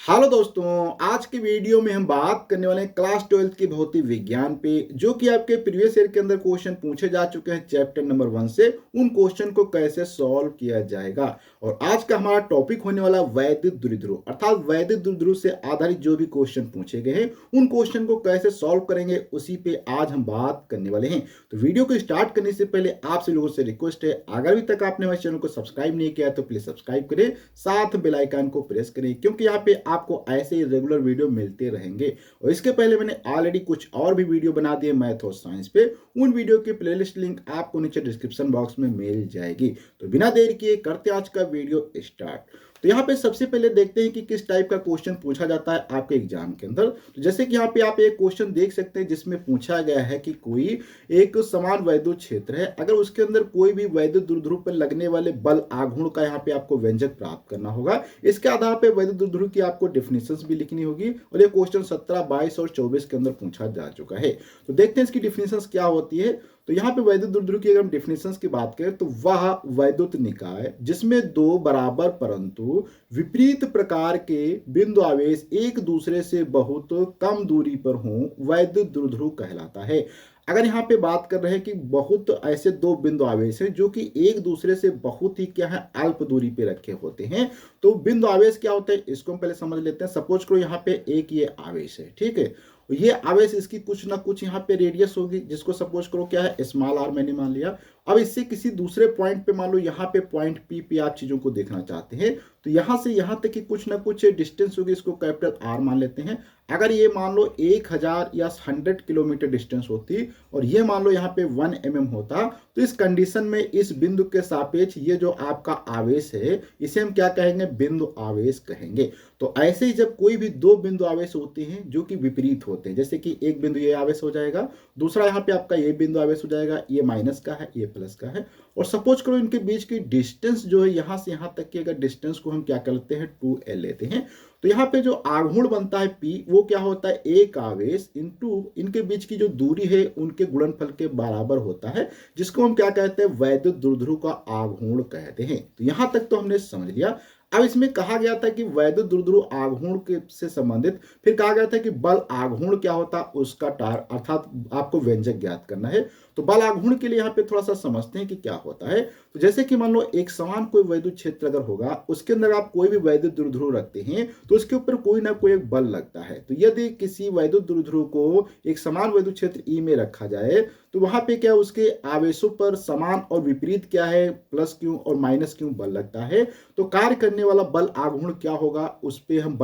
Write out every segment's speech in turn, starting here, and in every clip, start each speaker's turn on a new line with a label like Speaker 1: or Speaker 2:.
Speaker 1: Hello दोस्तों। आज की वीडियो में हम बात करने वाले हैं क्लास 12th की भौतिक विज्ञान पे, जो कि आपके प्रीवियस ईयर के अंदर क्वेश्चन पूछे जा चुके हैं चैप्टर नंबर 1 से। उन क्वेश्चन को कैसे सॉल्व किया जाएगा। और आज का हमारा टॉपिक होने वाला वैद्युत द्विध्रुव, अर्थात वैद्युत द्विध्रुव से आधारित जो भी क्वेश्चन पूछे गए हैं उन क्वेश्चन को कैसे सॉल्व करेंगे, उसी पे आज हम बात करने वाले हैं। तो वीडियो को स्टार्ट करने से पहले आपसे लोगों से रिक्वेस्ट है, अगर अभी तक आपने हमारे चैनल को सब्सक्राइब नहीं किया तो प्लीज सब्सक्राइब करें, साथ बेल आइकन को प्रेस करें, क्योंकि यहाँ पे आपको ऐसे ही रेगुलर वीडियो मिलते रहेंगे। और इसके पहले मैंने ऑलरेडी कुछ और भी वीडियो बना दिए मैथ और साइंस पे, उन वीडियो की प्लेलिस्ट लिंक आपको नीचे डिस्क्रिप्शन बॉक्स में मिल जाएगी। तो बिना देर किए करते आज का वीडियो स्टार्ट। तो यहाँ पे सबसे पहले देखते हैं कि किस टाइप का क्वेश्चन पूछा जाता है आपके एग्जाम के अंदर। तो जैसे कि यहाँ पे आप एक क्वेश्चन देख सकते हैं जिसमें पूछा गया है कि कोई एक समान वैद्युत क्षेत्र है, अगर उसके अंदर कोई भी वैद्युत द्विध्रुव पर लगने वाले बल आघूर्ण का यहाँ पे आपको व्यंजक प्राप्त करना होगा। इसके आधार पर वैद्युत द्विध्रुव की आपको डेफिनेशंस भी लिखनी होगी, और ये क्वेश्चन 17, 22 और 24 के अंदर पूछा जा चुका है। तो देखते हैं इसकी डेफिनेशंस क्या होती है। तो यहाँ पे वैद्युत द्विध्रुव की अगर हम डेफिनेशंस की बात करें तो वह वैद्युत निकाय जिसमें दो बराबर परंतु विपरीत प्रकार के बिंदु आवेश एक दूसरे से बहुत कम दूरी पर हों, वैद्युत द्विध्रुव कहलाता है। अगर यहाँ पे बात कर रहे हैं कि बहुत ऐसे दो बिंदु आवेश हैं जो कि एक दूसरे से बहुत ही क्या है अल्प दूरी पे रखे होते हैं, तो बिंदु आवेश क्या होता है इसको हम पहले समझ लेते हैं। सपोज करो यहाँ पे एक ये आवेश है, ठीक है। ये आवेश इसकी कुछ ना कुछ यहाँ पे रेडियस होगी, जिसको सपोज करो क्या है स्मॉल आर मैंने मान लिया। अब इससे किसी दूसरे पॉइंट पे मान लो यहाँ पे पॉइंट पी पे आप चीजों को देखना चाहते हैं, तो यहाँ से यहाँ तक की कुछ ना कुछ डिस्टेंस होगी, इसको कैपिटल आर मान लेते हैं। अगर ये मान लो 1000 या 100 किलोमीटर डिस्टेंस होती और ये मान लो यहाँ पे 1 mm होता, तो इस कंडीशन में इस बिंदु के सापेक्ष ये जो आपका आवेश है इसे हम क्या कहेंगे, बिंदु आवेश कहेंगे। तो ऐसे ही जब कोई भी दो बिंदु आवेश होते हैं जो कि विपरीत होते हैं, जैसे कि एक बिंदु ये आवेश हो जाएगा, दूसरा यहाँ पे आपका ये बिंदु आवेश हो जाएगा, ये माइनस का है ये प्लस का है, और सपोज करो इनके बीच की डिस्टेंस जो है यहाँ से यहाँ तक की अगर डिस्टेंस को हम क्या कर लेते हैं 2l लेते हैं, तो यहाँ पे जो आघूर्ण बनता है P वो क्या होता है एक आवेश इंटू इनके बीच की जो दूरी है उनके गुणनफल के बराबर होता है, जिसको हम क्या कहते हैं वैद्युत द्विध्रुव का आघूर्ण कहते हैं। तो यहाँ तक तो हमने समझ लिया। अब इसमें कहा गया था कि वैद्युत द्विध्रुव आघूर्ण के से संबंधित फिर कहा गया था कि बल आघूर्ण क्या होता है उसका टार अर्थात आपको व्यंजक ज्ञात करना है। तो बल आघूर्ण के लिए यहाँ पे थोड़ा सा समझते हैं कि क्या होता है। तो जैसे कि मान लो एक समान कोई वैद्युत क्षेत्र अगर होगा, उसके अंदर आप कोई भी वैद्युत द्विध्रुव रखते हैं तो उसके ऊपर कोई ना कोई एक बल लगता है। तो यदि किसी वैद्युत द्विध्रुव को एक समान वैद्युत क्षेत्र ई में रखा जाए तो वहां पे क्या उसके आवेशों पर समान और विपरीत क्या है प्लस क्यू और माइनस क्यू बल लगता है। तो कार्य करने वाला बल आघूर्ण क्या होगा, उस पे हम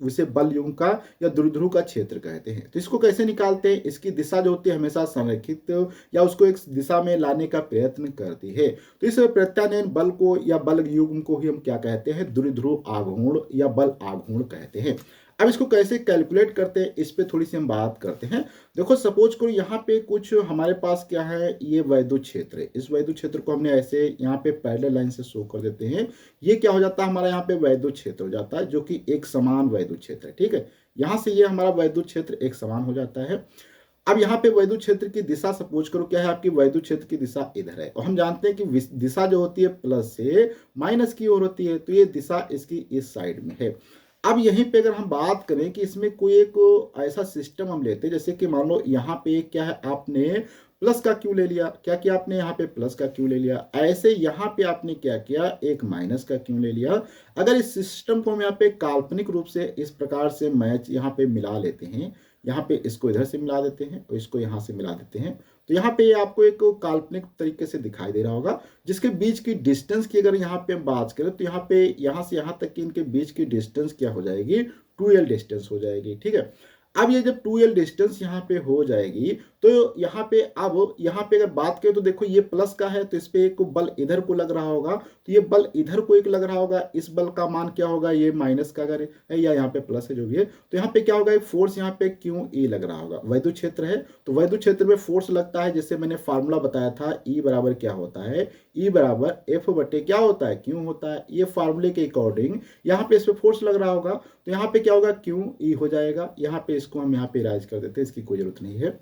Speaker 1: उसे बल युग्म का या द्विध्रुव का क्षेत्र कहते हैं। तो इसको कैसे निकालते हैं, इसकी दिशा जो होती है हमेशा संरेखित या उसको एक दिशा में लाने का प्रयत्न करती है। तो इस प्रत्यानयन बल को या बल युग्म को ही हम क्या कहते हैं, द्विध्रुव आघूर्ण या बल आघूर्ण कहते हैं। अब इसको कैसे कैलकुलेट करते हैं इस पे थोड़ी सी हम बात करते हैं। देखो सपोज करो यहाँ पे कुछ हमारे पास क्या है, ये वैद्युत क्षेत्र है। इस वैद्युत क्षेत्र को हमने ऐसे यहाँ पे पैरेलल लाइन से शो कर देते हैं। ये क्या हो जाता है हमारा यहाँ पे वैद्युत क्षेत्र हो जाता है, जो कि एक समान वैद्युत क्षेत्र है, ठीक है। यहाँ से ये हमारा वैद्युत क्षेत्र एक समान हो जाता है। अब यहाँ पे वैद्युत क्षेत्र की दिशा सपोज करो क्या है, आपकी वैद्युत क्षेत्र की दिशा इधर है, और हम जानते हैं कि दिशा जो होती है प्लस से माइनस की ओर होती है, तो ये दिशा इसकी इस साइड में है। अब यहीं पे अगर हम बात करें कि इसमें कोई एक ऐसा सिस्टम हम लेते हैं, जैसे कि मान लो यहाँ पे क्या है, आपने प्लस का क्यू ले लिया, क्या किया आपने यहाँ पे प्लस का क्यू ले लिया, ऐसे यहाँ पे आपने क्या किया एक माइनस का क्यू ले लिया। अगर इस सिस्टम को हम यहाँ पे काल्पनिक रूप से इस प्रकार से मैच यहाँ पे मिला लेते हैं, यहाँ पे इसको इधर से मिला देते हैं और इसको यहाँ से मिला देते हैं, तो यहाँ पे आपको एक काल्पनिक तरीके से दिखाई दे रहा होगा, जिसके बीच की डिस्टेंस की अगर यहाँ पे हम बात करें तो यहाँ पे यहाँ से यहाँ तक की इनके बीच की डिस्टेंस क्या हो जाएगी, 2l डिस्टेंस हो जाएगी, ठीक है। अब ये जब 2l डिस्टेंस यहाँ पे हो जाएगी तो यहाँ पे अब यहाँ पे अगर बात करें तो देखो ये प्लस का है, तो इस पे एक बल इधर को लग रहा होगा, तो ये बल इधर को एक लग रहा होगा, इस बल का मान क्या होगा, ये माइनस का अगर है या यहाँ पे प्लस है जो भी है, तो यहाँ पे क्या होगा एक फोर्स यहाँ पे क्यू ई लग रहा होगा। वैद्युत क्षेत्र है तो वैद्युत क्षेत्र में फोर्स लगता है, जैसे मैंने फार्मूला बताया था ई बराबर क्या होता है, ई बराबर एफ बटे क्या होता है क्यू होता है। ये फार्मूले के अकॉर्डिंग यहाँ पे इस पे फोर्स लग रहा होगा, तो यहाँ पे क्या होगा क्यू ई हो जाएगा। यहाँ पे इसको हम यहाँ पे राइज कर देते हैं, इसकी कोई जरूरत नहीं है।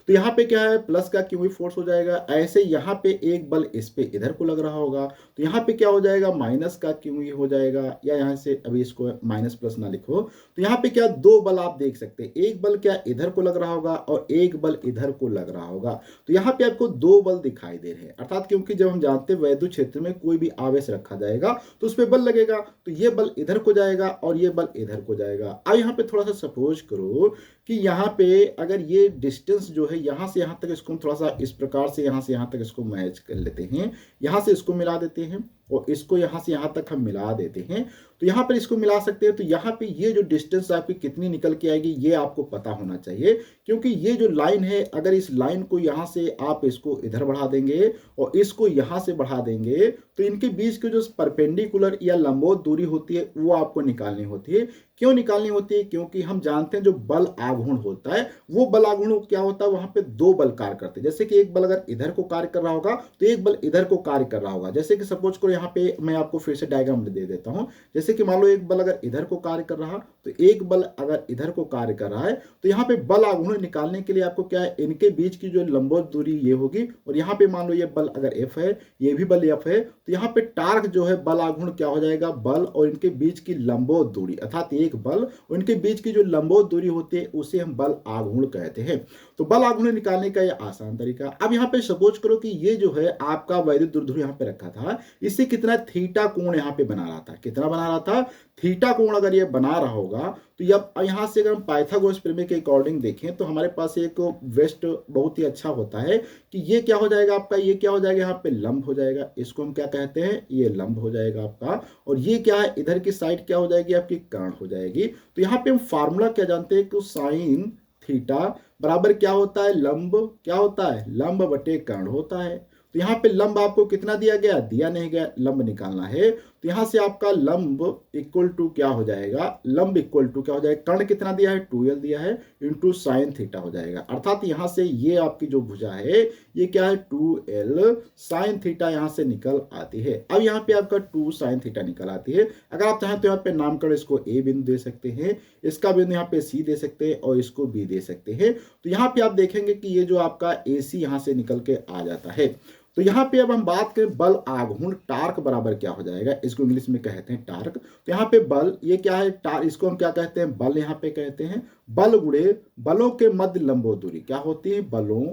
Speaker 1: तो यहाँ पे क्या है, प्लस का क्यू फोर्स हो जाएगा। ऐसे यहाँ पे एक बल इस पे इधर को लग रहा होगा, तो यहाँ पे क्या हो जाएगा, माइनस का क्यू हो जाएगा। या यहाँ से अभी इसको माइनस प्लस ना लिखो, तो यहाँ पे क्या दो बल आप देख सकते हैं, एक बल क्या इधर को लग रहा होगा और एक बल इधर को लग रहा होगा। तो यहाँ पे आपको दो बल दिखाई दे रहे हैं, अर्थात क्योंकि जब हम जानते हैं वैद्युत क्षेत्र में कोई भी आवेश रखा जाएगा तो उस पर बल लगेगा, तो ये बल इधर को जाएगा और ये बल इधर को जाएगा। अब यहाँ पे थोड़ा सा सपोज करो कि यहाँ पे अगर ये डिस्टेंस जो है यहाँ से यहाँ तक, इसको हम थोड़ा सा इस प्रकार से यहाँ से यहाँ तक इसको मैच कर लेते हैं, यहाँ से इसको मिला देते हैं और इसको यहाँ से यहाँ तक हम मिला देते हैं, तो यहाँ पर इसको मिला सकते हैं। तो यहाँ पे ये जो डिस्टेंस आपकी कितनी निकल के आएगी ये आपको पता होना चाहिए, क्योंकि ये जो लाइन है, अगर इस लाइन को यहाँ से आप इसको इधर बढ़ा देंगे और इसको यहाँ से बढ़ा देंगे, तो इनके बीच की जो परपेंडिकुलर या लंबवत दूरी होती है वो आपको निकालनी होती है। क्यों निकालनी होती है? क्योंकि हम जानते हैं जो बल आघूर्ण होता है वो बल आघूर्ण क्या होता है, वहां पे दो बल कार्य करते हैं। जैसे कि एक बल अगर इधर को कार्य कर रहा होगा तो एक बल इधर को कार्य कर रहा होगा। जैसे कि सपोज करो यहाँ पे मैं आपको फिर से डायग्राम दे देता हूं। जैसे कि मान लो एक बल अगर इधर को कार्य कर रहा तो एक बल अगर इधर को कार्य कर रहा है, तो यहाँ पे बल आघूर्ण निकालने के लिए आपको क्या है, इनके बीच की जो लंबवत दूरी ये होगी, और यहाँ पे मान लो ये बल अगर एफ है, ये भी बल एफ है, तो यहाँ पे टार्क जो है बल आघूर्ण क्या हो जाएगा, बल और इनके बीच की लंबवत दूरी, अर्थात एक बल और इनके बीच की जो लंबवत दूरी होती है उसे हम बल आघूर्ण कहते हैं। तो बल आघूर्ण निकालने का ये आसान तरीका। अब यहाँ पे सपोज करो कि ये जो है आपका वैद्युत द्विध्रुव यहाँ पे रखा था, इससे कितना थीटा कोण यहाँ पे बना रहा था, कितना बना रहा था, थीटा कोण अगर ये बना रहा होगा, तो अब यहाँ से अगर हम पाइथागोरस प्रमेय के अकॉर्डिंग देखें तो हमारे पास एक वेस्ट बहुत ही अच्छा होता है कि ये क्या हो जाएगा आपका, ये क्या हो जाएगा, यहाँ पे लंब हो जाएगा, इसको हम क्या कहते हैं, ये लंब हो जाएगा आपका। और ये क्या है, इधर की साइड क्या हो जाएगी, आपकी कर्ण हो जाएगी। तो यहाँ पे हम फार्मूला क्या जानते हैं कि साइन थीटा बराबर क्या होता है, लंब क्या होता है, लंब बटे कर्ण होता है। तो यहाँ पे लंब आपको कितना दिया गया, दिया नहीं गया, लंब निकालना है। तो यहाँ से आपका लंब इक्वल टू क्या हो जाएगा, लंब इक्वल टू क्या हो जाएगा, कर्ण कितना दिया है, 2l दिया है, इंटू साइन थीटा हो जाएगा। अर्थात यहाँ से ये आपकी जो भुजा है ये क्या है, 2l साइन थीटा यहाँ से निकल आती है। अब यहाँ पे आपका 2 साइन थीटा निकल आती है। अगर आप चाहें तो यहाँ पे नामकरण इसको a बिंदु दे सकते हैं, इसका बिंदु यहाँ पे c दे सकते हैं और इसको b दे सकते हैं। तो यहाँ पे आप देखेंगे कि ये जो आपका AC यहाँ से निकल के आ जाता है। तो यहाँ पे अब हम बात करें बल आघूर्ण, टार्क बराबर क्या हो जाएगा, इसको इंग्लिश में कहते हैं टार्क। तो यहाँ पे बल ये क्या है, टार्क, इसको हम क्या कहते हैं, बल यहाँ पे कहते हैं। बल गुणे बलों के मध्य लंबवत दूरी क्या होती है, बलों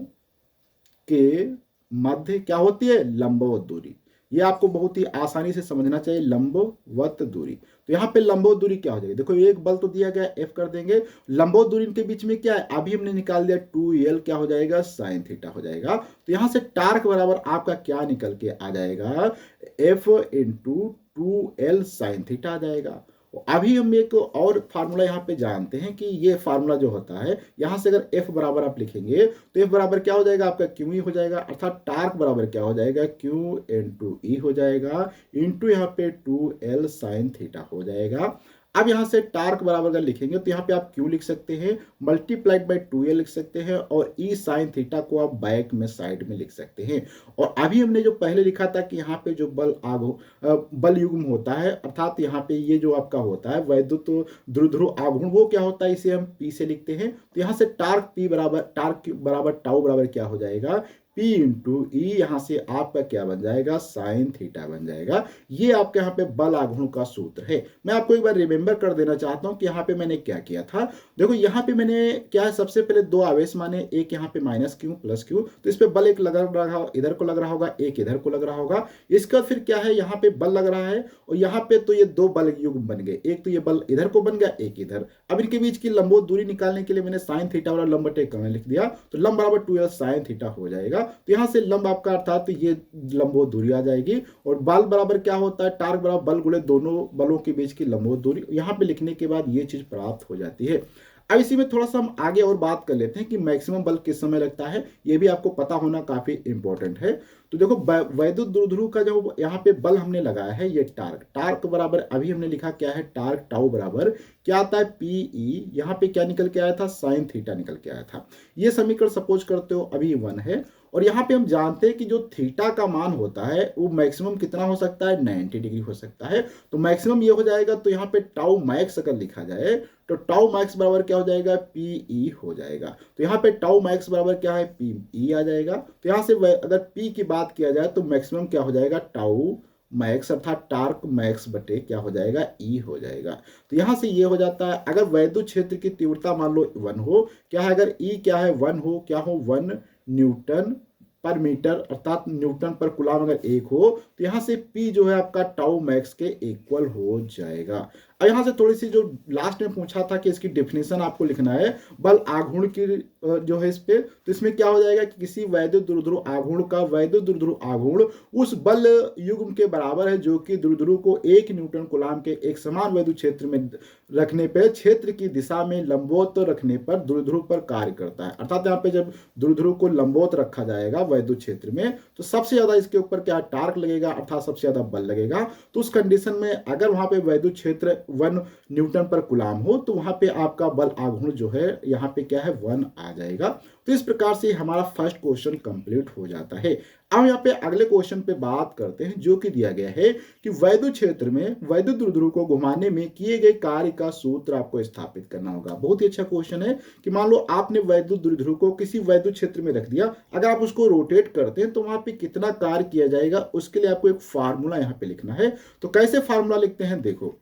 Speaker 1: के मध्य क्या होती है, लंबवत दूरी। ये आपको बहुत ही आसानी से समझना चाहिए, लंबवत दूरी। तो यहाँ पे लंबवत दूरी क्या हो जाएगी, देखो एक बल तो दिया गया, F कर देंगे, लंबवत दूरी इनके बीच में क्या है, अभी हमने निकाल दिया 2l क्या हो जाएगा, साइन थीटा हो जाएगा। तो यहाँ से टार्क बराबर आपका क्या निकल के आ जाएगा, F into 2l sine theta आ जाएगा। अभी हम एक और फार्मूला यहाँ पे जानते हैं कि ये फार्मूला जो होता है, यहाँ से अगर F बराबर आप लिखेंगे तो F बराबर क्या हो जाएगा, आपका QE हो जाएगा, अर्थात टार्क बराबर क्या हो जाएगा, Q इंटू E हो जाएगा, इंटू यहाँ पे 2l साइन थीटा हो जाएगा। अब यहाँ से टार्क बराबर अगर लिखेंगे तो यहाँ पे आप Q लिख सकते हैं, मल्टीप्लाइड बाई 2l लिख सकते हैं, और E साइन थीटा को आप बैक में साइड में लिख सकते हैं। और अभी हमने जो पहले लिखा था कि यहाँ पे जो बल युग्म होता है, अर्थात यहाँ पे ये जो आपका होता है वैद्युत द्विध्रुव आघूर्ण, वो क्या होता है, इसे हम P से लिखते हैं। तो यहाँ से टार्क बराबर टाउ बराबर क्या हो जाएगा, P इंटू ई, यहाँ से आपका क्या बन जाएगा, साइन थीटा बन जाएगा। ये आपके यहाँ पे बल आघूर्ण का सूत्र है। मैं आपको एक बार रिमेंबर कर देना चाहता हूँ कि यहाँ पे मैंने क्या किया था। देखो यहाँ पे मैंने क्या है, सबसे पहले दो आवेश माने, एक यहाँ पे माइनस क्यू प्लस क्यू, तो इस पे बल एक लग रहा, इधर को लग रहा होगा, एक इधर को लग रहा होगा। इसके बाद फिर क्या है, यहाँ पे बल लग रहा है और यहाँ पे तो ये दो बल युग्म बन गए, एक तो ये बल इधर को बन गया, एक इधर। अब इनके बीच की लंबवत दूरी निकालने के लिए मैंने साइन थीटा वाला लंब बटे कर्ण लिख दिया, तो लंब बराबर 2l साइन थीटा हो जाएगा। तो यहाँ से लंब आपका अर्थात तो ये लंबवत दूरी आ जाएगी, और बल बराबर क्या होता है, टार्क बराबर बल गुणे दोनों बलों के बीच की लंबवत दूरी। यहाँ पे लिखने के बाद ये चीज प्राप्त हो जाती है। अब इसी में थोड़ा सा हम आगे और बात कर लेते हैं कि मैक्सिमम बल किस समय लगता है, ये भी आपको पता होना काफी इंपॉर्टेंट है। तो देखो वैद्युत द्विध्रुव का जो यहाँ पे बल हमने लगाया है, ये टार्क बराबर अभी हमने लिखा क्या है, टार्क टाउ बराबर क्या आता है, PE, यहाँ पे क्या निकल के आया था, साइन थीटा निकल के आया था। ये समीकरण सपोज करते हो अभी 1 है, और यहाँ पे हम जानते हैं कि जो थीटा का मान होता है वो मैक्सिमम कितना हो सकता है, 90 डिग्री हो सकता है। तो मैक्सिमम ये हो जाएगा, तो यहाँ पे टाउ मैक्स अगर लिखा जाए तो टाउ मैक्स बराबर क्या हो जाएगा, पी ई हो जाएगा। तो यहाँ पे टाउ मैक्स बराबर क्या है, पी ई आ जाएगा। तो यहाँ से अगर पी की बात किया जाए तो मैक्सिमम क्या हो जाएगा, टाउ मैक्स अर्थात टार्क मैक्स बटे क्या हो जाएगा, ई हो जाएगा। तो यहां से ये हो जाता है, अगर वैद्युत क्षेत्र की तीव्रता मान लो 1 हो, क्या है, अगर ई क्या है 1 हो, क्या हो 1 न्यूटन पर मीटर अर्थात न्यूटन पर कूलम अगर 1 हो, तो यहां से पी जो है आपका टाउ मैक्स के इक्वल हो जाएगा। अब यहां से थोड़ी सी जो लास्ट में पूछा था कि इसकी डेफिनेशन आपको लिखना है बल आघूर्ण की जो है इस पे, तो इसमें क्या हो जाएगा कि किसी वैद्युत द्रुध्रुव आघूर्ण का वैद्युत द्रुध्रुव आघूर्ण उस बल युग्म के बराबर है जो कि द्रुध्रुव को 1 न्यूटन कूलम के एक समान वैद्युत क्षेत्र में रखने पर क्षेत्र की दिशा में लंबवत रखने पर द्रुध्रुव पर कार्य करता है। अर्थात यहाँ पे जब द्रुध्रुव को लंबवत रखा जाएगा वैद्युत क्षेत्र में तो सबसे ज्यादा इसके ऊपर क्या टार्क लगेगा अर्थात सबसे ज्यादा बल लगेगा। तो उस कंडीशन में अगर वहां पे वैद्युत क्षेत्र 1 न्यूटन पर कूलम हो तो वहां पे आपका बल आघूर्ण जो है यहाँ पे क्या है 1 आ जाएगा। तो इस प्रकार से हमारा फर्स्ट क्वेश्चन कंप्लीट हो जाता है। अब यहाँ पे अगले क्वेश्चन पे बात करते हैं जो कि दिया गया है कि वैद्युत क्षेत्र में वैद्युत द्रुध्रुव को घुमाने में किए गए कार्य का सूत्र आपको स्थापित करना होगा। बहुत ही अच्छा क्वेश्चन है कि मान लो आपने वैद्युत द्रुध्रुव को किसी वैद्युत क्षेत्र में रख दिया, अगर आप उसको रोटेट करते हैं तो वहां पे कितना कार्य किया जाएगा, उसके लिए आपको एक फार्मूला यहाँ पे लिखना है। तो कैसे फार्मूला लिखते हैं, देखो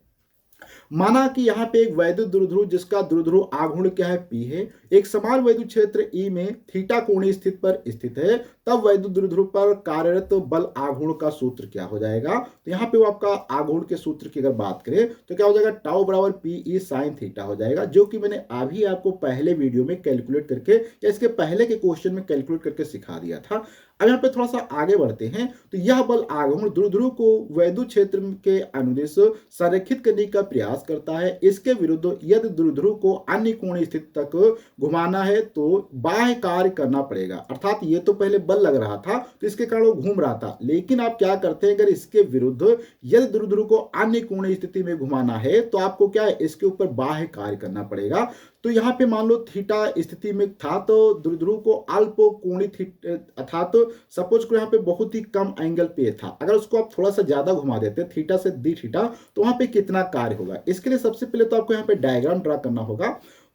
Speaker 1: माना कि यहाँ पे एक वैद्युत द्रुध्रुव जिसका द्रुध्रुव आघूर्ण क्या है, पी है, एक समान वैद्युत क्षेत्र ई में थीटा कोणीय स्थिति पर स्थित है, तब वैद्युत द्रुध्रुव पर कार्यरत बल आघूर्ण का सूत्र क्या हो जाएगा। तो यहाँ पे वो आपका आघूर्ण के सूत्र की अगर बात करें तो क्या हो जाएगा, टाउ बराबर पी ई साइन थीटा हो जाएगा, जो कि मैंने अभी आपको पहले वीडियो में कैलकुलेट करके या इसके पहले के क्वेश्चन में कैलकुलेट करके सिखा दिया था। अब यहाँ पे थोड़ा सा आगे बढ़ते हैं, तो यह बल आघूर्ण द्रुध्रुव को वैद्युत क्षेत्र के अनुदिश संरेखित करने का प्रयास करता है। इसके विरुद्ध यदि द्रुध्रुव को अन्य कोणीय स्थिति तक घुमाना है तो बाह्य कार्य करना पड़ेगा। अर्थात ये तो पहले बल लग रहा था तो इसके कारण वो घूम रहा था, लेकिन आप क्या करते हैं, अगर इसके विरुद्ध यदि द्रुध्रुव को अन्य कोणीय स्थिति में घुमाना है तो आपको क्या है, इसके ऊपर बाह्य कार्य करना पड़ेगा। तो यहाँ पे मान लो थीटा स्थिति में था तो द्रुध्रुव को अल्प कोणीय अर्थात सपोज को यहाँ पे बहुत ही कम एंगल पे था, अगर उसको आप थोड़ा सा ज्यादा घुमा देते थीटा से दी थीटा तो वहां पे कितना कार्य होगा। इसके लिए सबसे पहले तो आपको यहाँ पे डायग्राम ड्रा करना होगा।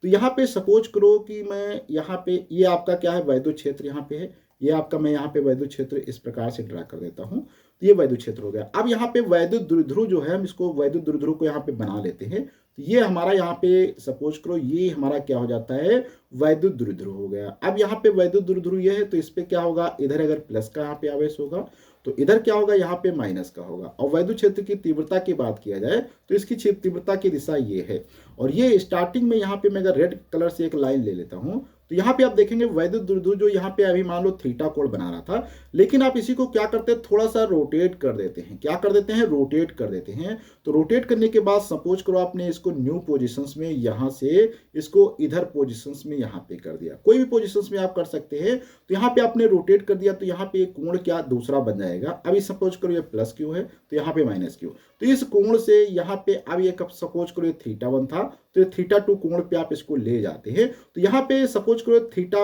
Speaker 1: तो यहाँ पे सपोज करो कि मैं यहाँ पे ये आपका क्या है वैद्युत क्षेत्र यहाँ पे है, ये आपका मैं यहाँ पे वैद्युत क्षेत्र इस प्रकार से ड्रा कर देता हूँ, तो ये वैद्युत क्षेत्र हो गया। अब यहाँ पे वैद्युत द्रुध्रुव जो है हम इसको वैद्युत द्रुध्रुव को यहाँ पे बना लेते हैं। तो ये हमारा यहाँ पे सपोज करो ये हमारा क्या हो जाता है, वैद्युत द्रुध्रुव हो गया। अब यहाँ पे वैद्युत द्रुध्रुव ये है तो इस पे क्या होगा, इधर अगर प्लस का यहाँ पे आवेश होगा तो इधर क्या होगा, यहाँ पे माइनस का होगा। और वैद्युत क्षेत्र की तीव्रता की बात किया जाए तो इसकी तीव्रता की दिशा ये है, और ये स्टार्टिंग में यहाँ पे मैं अगर रेड कलर से एक लाइन ले लेता हूँ तो यहाँ पे आप देखेंगे वैद्युत द्रुध्रुव जो यहाँ पे अभी मान लो थीटा कोण बना रहा था, लेकिन आप इसी को क्या करते हैं, थोड़ा सा रोटेट कर देते हैं। क्या कर देते हैं, रोटेट कर देते हैं। तो रोटेट करने के बाद सपोज करो आपने इसको न्यू पोजीशंस में यहाँ से इसको इधर पोजीशंस में यहाँ पे कर दिया, कोई भी पोजीशंस में आप कर सकते हैं। तो यहाँ पे आपने रोटेट कर दिया तो यहाँ पे एक कोण क्या दूसरा बन जाएगा। अभी सपोज करो ये प्लस क्यू है तो यहाँ पे माइनस क्यू, तो इस कोण से यहाँ पे अब ये सपोज करो ये थीटा 1 था तो ये थीटा 2 कोण पे आप इसको ले जाते हैं। तो यहाँ पे सपोज करो थीटा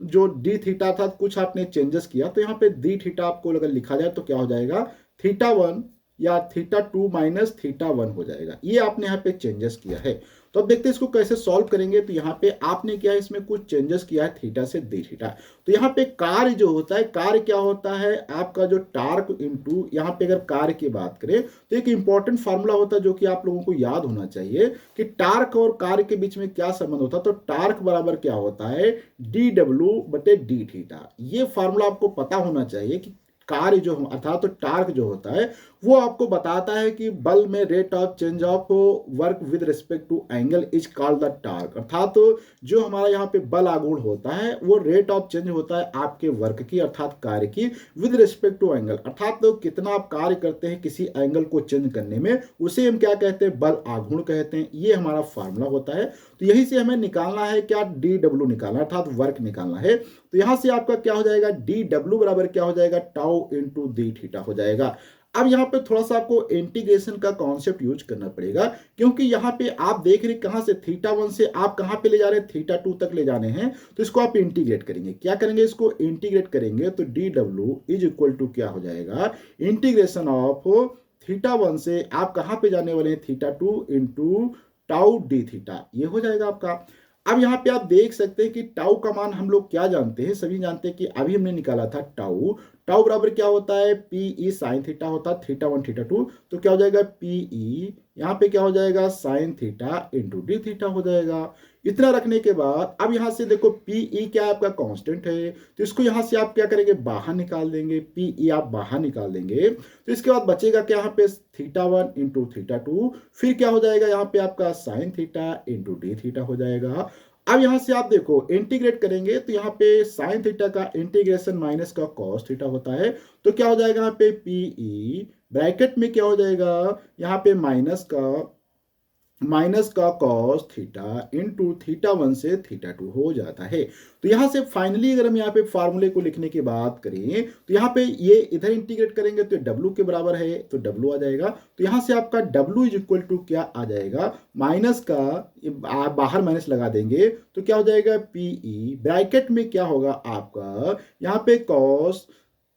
Speaker 1: जो डी थीटा था कुछ आपने चेंजेस किया तो यहाँ पे डी थीटा आपको अगर लिखा जाए तो क्या हो जाएगा, थीटा 1 या थीटा 2 माइनस थीटा 1 हो जाएगा। ये आपने यहाँ पे चेंजेस किया है। तो अब देखते हैं इसको कैसे सॉल्व करेंगे। तो यहाँ पे आपने क्या है, इसमें कुछ चेंजेस किया है थीटा से डी थीटा। तो यहाँ पे कार्य जो होता है, कार्य क्या होता है आपका जो टार्क इनटू, यहाँ पे अगर कार्य की बात करें तो एक इंपॉर्टेंट फार्मूला होता है जो कि आप लोगों को याद होना चाहिए कि टार्क और कार्य के बीच में क्या संबंध होता है। तो टार्क बराबर क्या होता है, डी डब्ल्यू बटे डी थीटा। ये फार्मूला आपको पता होना चाहिए कि कार्य जो अर्थात तो टार्क जो होता है वो आपको बताता है कि बल में rate of change of work with respect to angle is called the torque. अर्थात तो जो हमारा यहाँ पे बल आघूर्ण होता है वो रेट ऑफ चेंज होता है आपके वर्क की अर्थात कार्य की विद रिस्पेक्ट टू एंगल, अर्थात तो कितना आप कार्य करते हैं किसी एंगल को चेंज करने में, उसे हम क्या कहते हैं, बल आघूर्ण कहते हैं। ये हमारा फार्मूला होता है। तो यही से हमें निकालना है क्या, डी डब्ल्यू निकालना अर्थात वर्क निकालना है। तो यहां से आपका क्या हो जाएगा, डी डब्ल्यू बराबर क्या हो जाएगा, टाउ इंटू डी थीटा हो जाएगा। अब यहाँ पे थोड़ा सा आपको इंटीग्रेशन का कॉन्सेप्ट यूज करना पड़ेगा, क्योंकि यहाँ पे आप देख रहे कहाँ से θ1 से आप कहाँ पे ले जा रहे हैं, θ2 तक ले जाने हैं। तो इसको आप इंटीग्रेट करेंगे, क्या करेंगे, इसको इंटीग्रेट करेंगे तो dw इज इक्वल टू क्या हो जाएगा, इंटीग्रेशन ऑफ θ1 से आप कहाँ पे जाने वाले हैं, θ2 इंटू टाउ डी थीटा, ये हो जाएगा आपका। अब यहाँ पे आप देख सकते हैं कि टाउ का मान हम लोग क्या जानते हैं, सभी जानते हैं कि अभी हमने निकाला था टाउ। टाउ बराबर क्या होता है, पीई साइन थीटा होता है, θ1 θ2, तो क्या हो जाएगा पीई, यहाँ पे क्या हो जाएगा sine theta into D theta हो जाएगा। इतना रखने के बाद अब यहाँ से देखो पीई क्या है, आपका कांस्टेंट है, तो इसको यहाँ से आप क्या करेंगे, बाहर निकाल देंगे, पीई आप बाहर निकाल देंगे, तो इसके बाद बचेगा क्या यहाँ पे θ1 इंटू θ2, फिर क्या हो जाएगा यहाँ पे आपका sine theta into D theta हो जाएगा। अब यहां से आप देखो इंटीग्रेट करेंगे तो यहाँ पे साइन थीटा का इंटीग्रेशन माइनस का कॉस थीटा होता है, तो क्या हो जाएगा यहाँ पे पीई ब्रैकेट में क्या हो जाएगा, यहाँ पे माइनस का कॉस थीटा इंटू θ1 से θ2 हो जाता है। तो यहां से फाइनली अगर हम यहाँ पे फार्मूले को लिखने की बात करें तो यहाँ पे ये इधर इंटीग्रेट करेंगे तो w के बराबर है, तो w आ जाएगा। तो यहां से आपका w इज इक्वल टू क्या आ जाएगा, माइनस का बाहर माइनस लगा देंगे तो क्या हो जाएगा पीई ब्रैकेट में क्या होगा आपका, यहाँ पे कॉस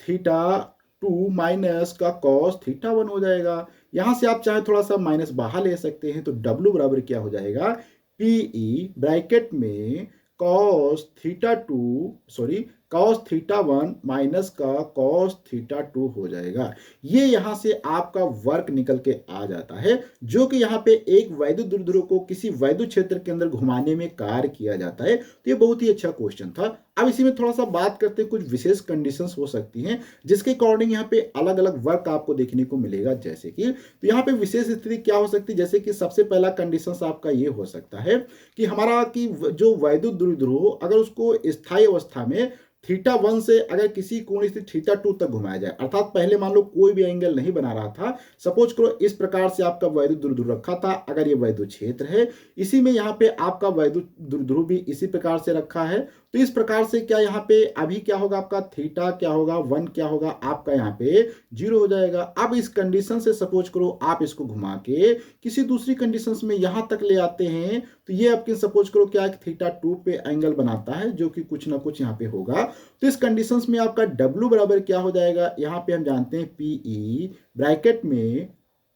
Speaker 1: θ2 माइनस का कॉस θ1 हो जाएगा। यहां से आप चाहे थोड़ा सा माइनस बाहर ले सकते हैं, तो w बराबर क्या हो जाएगा, पीई ब्रैकेट में कॉस θ1 माइनस का कॉस θ2 हो जाएगा। ये यहां से आपका वर्क निकल के आ जाता है, जो कि यहाँ पे एक वैद्युत द्विध्रुव को किसी वैद्युत क्षेत्र के अंदर घुमाने में कार्य किया जाता है। तो ये बहुत ही अच्छा क्वेश्चन था। अब इसी में थोड़ा सा बात करते हैं, कुछ विशेष कंडीशंस हो सकती हैं जिसके अकॉर्डिंग यहाँ पे अलग अलग वर्क आपको देखने को मिलेगा। जैसे कि तो यहाँ पे विशेष स्थिति क्या हो सकती है, जैसे कि सबसे पहला कंडीशंस आपका ये हो सकता है कि हमारा कि जो वैद्युत द्विध्रुव अगर उसको स्थायी अवस्था में θ1 से अगर किसी कोण स्थित θ2 तक घुमाया जाए, अर्थात पहले मान लो कोई भी एंगल नहीं बना रहा था, सपोज करो इस प्रकार से आपका वैद्युत द्विध्रुव रखा था, अगर ये वैद्युत क्षेत्र है, इसी में यहाँ पे आपका वैद्युत द्विध्रुव भी इसी प्रकार से रखा है, तो इस प्रकार से क्या यहाँ पे अभी क्या होगा आपका थीटा क्या होगा 1 क्या होगा आपका यहाँ पे 0 हो जाएगा। अब इस कंडीशन से सपोज करो आप इसको घुमा के किसी दूसरी कंडीशन में यहां तक ले आते हैं, तो ये आपके सपोज करो क्या θ2 पे एंगल बनाता है, जो कि कुछ ना कुछ यहाँ पे होगा। तो इस कंडीशन में आपका W बराबर क्या हो जाएगा, यहाँ पे हम जानते हैं पीई ब्रैकेट में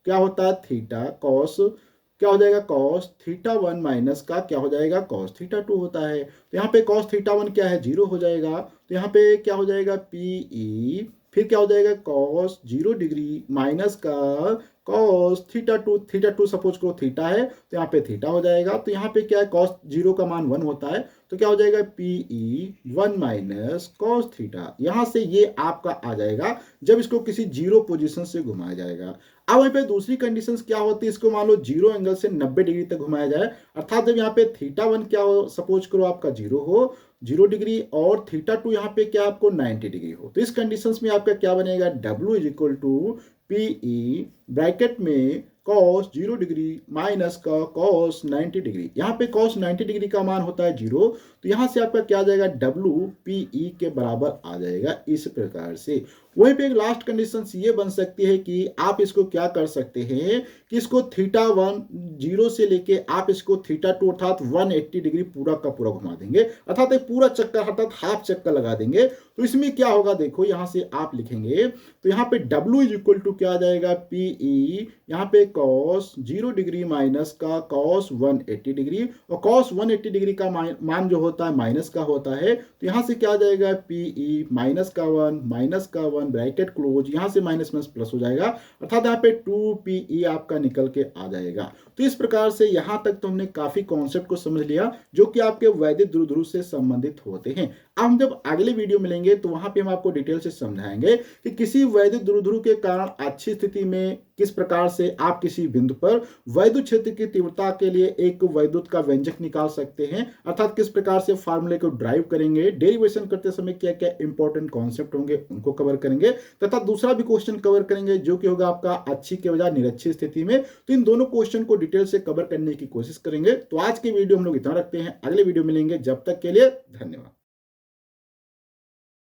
Speaker 1: क्या होता है थीटा कॉस क्या हो जाएगा कॉस θ1 माइनस का क्या हो जाएगा कॉस θ2 होता है। तो यहाँ पे कॉस θ1 क्या है 0 हो जाएगा, तो यहाँ पे क्या हो जाएगा पीई फिर क्या हो जाएगा कॉस 0 डिग्री माइनस का कॉस θ2 सपोज करो थीटा है तो यहाँ पे थीटा हो जाएगा। तो यहाँ पे क्या है कॉस 0 का मान 1 होता है, तो क्या हो जाएगा पीई 1 माइनस कॉस थीटा। यहाँ से ये आपका आ जाएगा जब इसको किसी 0 पोजीशन से घुमाया जाएगा। अब वहीं पे दूसरी कंडीशंस क्या होती है, इसको मान लो 0 एंगल से 90 डिग्री तक घुमाया जाए, अर्थात जब यहाँ पे θ1 क्या हो सपोज करो आपका 0 हो 0 डिग्री और θ2 यहाँ पे क्या आपको 90 डिग्री हो, तो इस कंडीशंस में आपका क्या बनेगा W is equal to PE bracket में कॉस 0 डिग्री माइनस का कॉस 90 डिग्री। यहाँ पे कॉस 90 डिग्री का मान होता है 0, तो यहाँ से आपका क्या आ जाएगा W पीई के बराबर आ जाएगा इस प्रकार से। वहीं पे एक लास्ट कंडीशन ये बन सकती है कि आप इसको क्या कर सकते हैं कि इसको θ1 0 से लेके आप इसको θ2 अर्थात 180 डिग्री पूरा का पूरा घुमा देंगे, अर्थात एक पूरा चक्कर अर्थात हाफ चक्कर लगा देंगे। तो इसमें क्या होगा देखो यहाँ से आप लिखेंगे तो यहाँ पे W इज इक्वल टू क्या आ जाएगा पीई यहाँ पे कॉस 0 डिग्री माइनस का कॉस 180 डिग्री, और कॉस 180 डिग्री का मान जो होता है माइनस का होता है, तो यहाँ से क्या आ जाएगा पीई माइनस का 1 ब्रैकेट क्लोज, यहाँ से माइनस माइनस प्लस हो जाएगा, अर्थात यहाँ पे 2 पीई आपका निकल के आ जाएगा। तो इस प्रकार से यहाँ तक तो हमने काफी कॉन्सेप्ट को समझ लिया जो कि आपके वैद्युत द्विध्रुव से संबंधित होते हैं। अब हम जब अगले वीडियो मिलेंगे तो वहां पे हम आपको डिटेल से समझाएंगे कि किसी वैद्युत द्विध्रुव के कारण अच्छी स्थिति में किस प्रकार से आप किसी बिंदु पर वैद्युत क्षेत्र की तीव्रता के लिए एक वैद्युत का व्यंजक निकाल सकते हैं, अर्थात किस प्रकार से फार्मूले को ड्राइव करेंगे, डेरिवेशन करते समय क्या क्या इंपॉर्टेंट कॉन्सेप्ट होंगे उनको कवर करेंगे, तथा दूसरा भी क्वेश्चन कवर करेंगे जो कि होगा आपका अच्छी के बजाय निरक्षी स्थिति में। तो इन दोनों क्वेश्चन को डिटेल से कवर करने की कोशिश करेंगे। तो आज की वीडियो हम लोग इतना रखते हैं, अगले वीडियो मिलेंगे, जब तक के लिए धन्यवाद।